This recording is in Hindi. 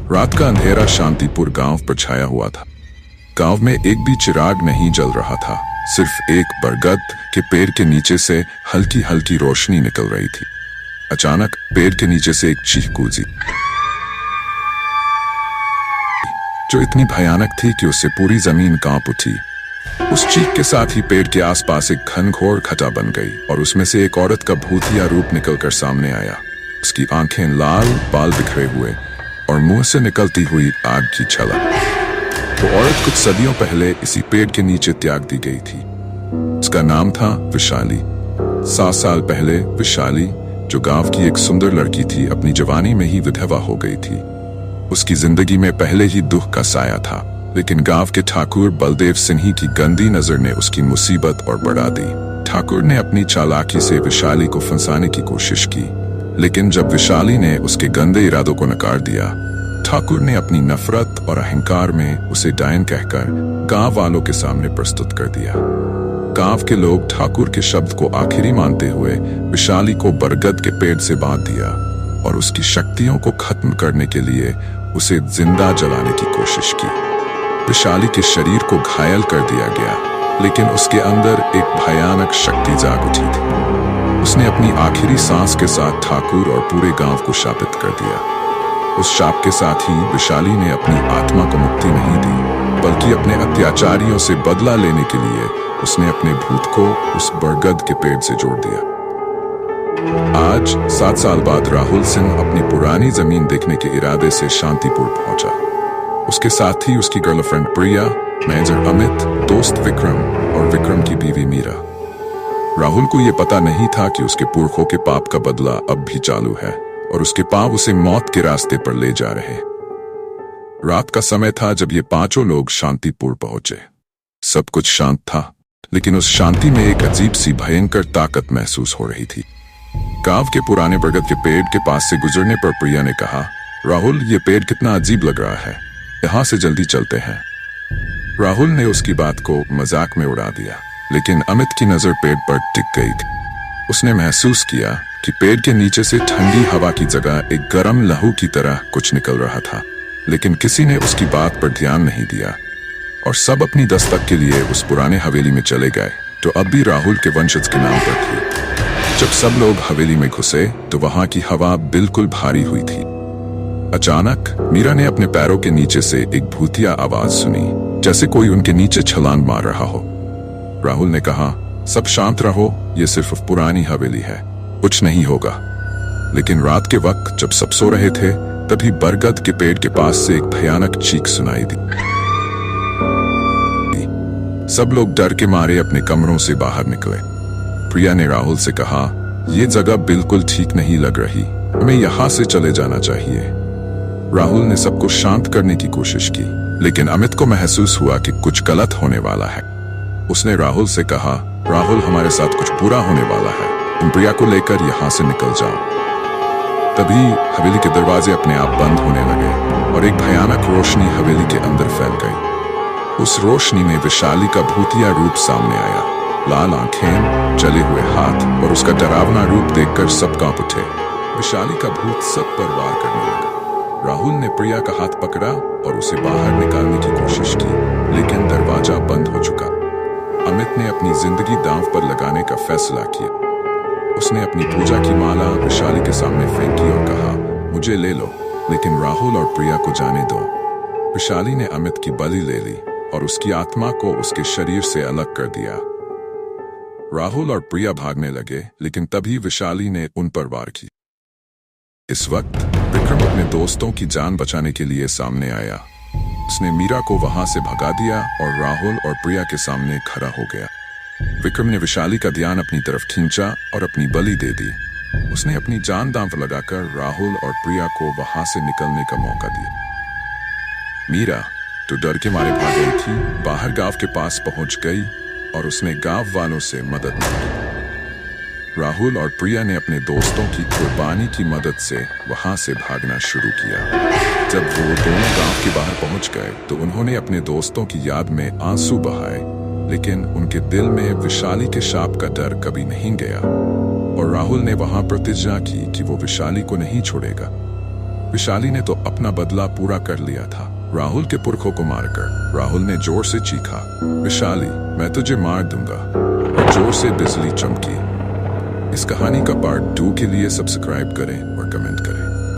रात का अंधेरा शांतिपुर गांव पर छाया हुआ था। गांव में एक भी चिराग नहीं जल रहा था। सिर्फ एक बरगद के पेड़ के नीचे से हल्की हल्की रोशनी निकल रही थी। अचानक पेड़ के नीचे से एक चीख गूंजी, जो इतनी भयानक थी कि उससे पूरी जमीन कांप उठी। उस चीख के साथ ही पेड़ के आसपास एक घनघोर घटा बन गई और उसमें से एक औरत का भूतिया रूप निकलकर सामने आया। उसकी आंखें लाल, बाल बिखरे हुए और मुंह से निकलती हुई आग की झलक। वो औरत कुछ सदियों पहले इसी पेड़ के नीचे त्याग दी गई थी। उसका नाम था विशाली। 7 साल पहले विशाली, जो गांव की एक सुंदर लड़की थी, अपनी जवानी में ही विधवा हो गई थी। उसकी जिंदगी में पहले ही दुख का साया था, लेकिन गांव के ठाकुर बलदेव सिंह की गंदी नजर ने उसकी मुसीबत और बढ़ा दी। ठाकुर ने अपनी चालाकी से विशाली को फंसाने की कोशिश की, लेकिन जब विशाली ने उसके गंदे इरादों को नकार दिया, ठाकुर ने अपनी नफरत और अहंकार में उसे डायन कहकर गांव वालों के सामने प्रस्तुत कर दिया। गांव के लोग ठाकुर के शब्द को आखिरी मानते हुए विशाली को बरगद के पेड़ से बांध दिया और उसकी शक्तियों को खत्म करने के लिए उसे जिंदा जलाने की कोशिश की। विशाली के शरीर को घायल कर दिया गया, लेकिन उसके अंदर एक भयानक शक्ति जाग उठी थी। उसने अपनी आखिरी सांस के साथ ठाकुर और पूरे गांव को शापित कर दिया। उस शाप के साथ ही विशाली ने अपनी आत्मा को मुक्ति नहीं दी, बल्कि अपने अत्याचारियों से बदला लेने के लिए उसने अपने भूत को उस बरगद के पेड़ से जोड़ दिया। आज 7 साल बाद राहुल सिंह अपनी पुरानी जमीन देखने के इरादे से शांतिपुर पहुंचा। उसके साथ ही उसकी गर्लफ्रेंड प्रिया, मैनेजर अमित, दोस्त विक्रम और विक्रम की बीवी मीरा। राहुल को यह पता नहीं था कि उसके पुरखों के पाप का बदला अब भी चालू है और उसके पांव उसे मौत के रास्ते पर ले जा रहे। रात का समय था जब ये पांचों लोग शांतिपुर पहुंचे। सब कुछ शांत था, लेकिन उस शांति में एक अजीब सी भयंकर ताकत महसूस हो रही थी। गांव के पुराने बरगद के पेड़ के पास से गुजरने पर प्रिया ने कहा, राहुल, ये पेड़ कितना अजीब लग रहा है, यहां से जल्दी चलते हैं। राहुल ने उसकी बात को मजाक में उड़ा दिया, लेकिन अमित की नजर पेड़ पर टिक गई थी। उसने महसूस किया कि पेड़ के नीचे से ठंडी हवा की जगह एक गर्म लहू की तरह कुछ निकल रहा था, लेकिन किसी ने उसकी बात पर ध्यान नहीं दिया और सब अपनी दस्तक के लिए उस पुराने हवेली में चले गए, जो अब भी राहुल के वंशज के नाम पर थी। जब सब लोग हवेली में घुसे तो वहां की हवा बिल्कुल भारी हुई थी। अचानक मीरा ने अपने पैरों के नीचे से एक भूतिया आवाज सुनी, जैसे कोई उनके नीचे छलांग मार रहा हो। राहुल ने कहा, सब शांत रहो, ये सिर्फ पुरानी हवेली है, कुछ नहीं होगा। लेकिन रात के वक्त जब सब सो रहे थे, तभी बरगद के पेड़ के पास से एक भयानक चीख सुनाई दी। सब लोग डर के मारे अपने कमरों से बाहर निकले। प्रिया ने राहुल से कहा, यह जगह बिल्कुल ठीक नहीं लग रही, हमें यहां से चले जाना चाहिए। राहुल ने सबको शांत करने की कोशिश की, लेकिन अमित को महसूस हुआ कि कुछ गलत होने वाला है। उसने राहुल से कहा, राहुल, हमारे साथ कुछ बुरा होने वाला है, तुम प्रिया को लेकर यहां से निकल जाओ। तभी हवेली के दरवाजे अपने आप बंद होने लगे और एक भयानक रोशनी हवेली के अंदर फैल गई। उस रोशनी में विशाली का भूतिया रूप सामने आया। लाल आंखें, जले हुए हाथ और उसका डरावना रूप देखकर सब कांप उठे। विशाली का भूत सब पर वार करने लगा। राहुल ने प्रिया का हाथ पकड़ा और उसे बाहर निकालने की कोशिश की, लेकिन दरवाजा बंद हो चुका। अमित ने अपनी जिंदगी दांव पर लगाने का फैसला किया। उसने अपनी पूजा की माला विशाली के सामने फेंकी और कहा, मुझे ले लो, लेकिन राहुल और प्रिया को जाने दो। विशाली ने अमित की बलि ले ली और उसकी आत्मा को उसके शरीर से अलग कर दिया। राहुल और प्रिया भागने लगे, लेकिन तभी विशाली ने उन पर वार की। इस वक्त विक्रम अपने दोस्तों की जान बचाने के लिए सामने आया। उसने मीरा को वहां से भगा दिया और राहुल और प्रिया के सामने खड़ा हो गया। विक्रम ने विशाली का ध्यान अपनी तरफ खींचा और अपनी बलि दे दी। उसने अपनी जान दांव पर लगाकर राहुल और प्रिया को वहां से निकलने का मौका दिया। मीरा, तो डर के मारे भाग गई थी, बाहर गांव के पास पहुंच गई और उसने गांव वालों से मदद मांगी। राहुल और प्रिया ने अपने दोस्तों की कुर्बानी की मदद से वहां से भागना शुरू किया। जब वो दोनों गांव के बाहर पहुंच गए तो उन्होंने अपने दोस्तों की याद में आंसू बहाए, लेकिन उनके दिल में विशाली के शाप का डर कभी नहीं गया और राहुल ने वहां प्रतिज्ञा की कि वो विशाली को नहीं छोड़ेगा। विशाली ने तो अपना बदला पूरा कर लिया था। राहुल के पुरखों को मारकर राहुल ने जोर से चीखा, विशाली मैं तुझे मार दूंगा, और जोर से बिजली चमकी। इस कहानी का पार्ट 2 के लिए सब्सक्राइब करें और कमेंट करें।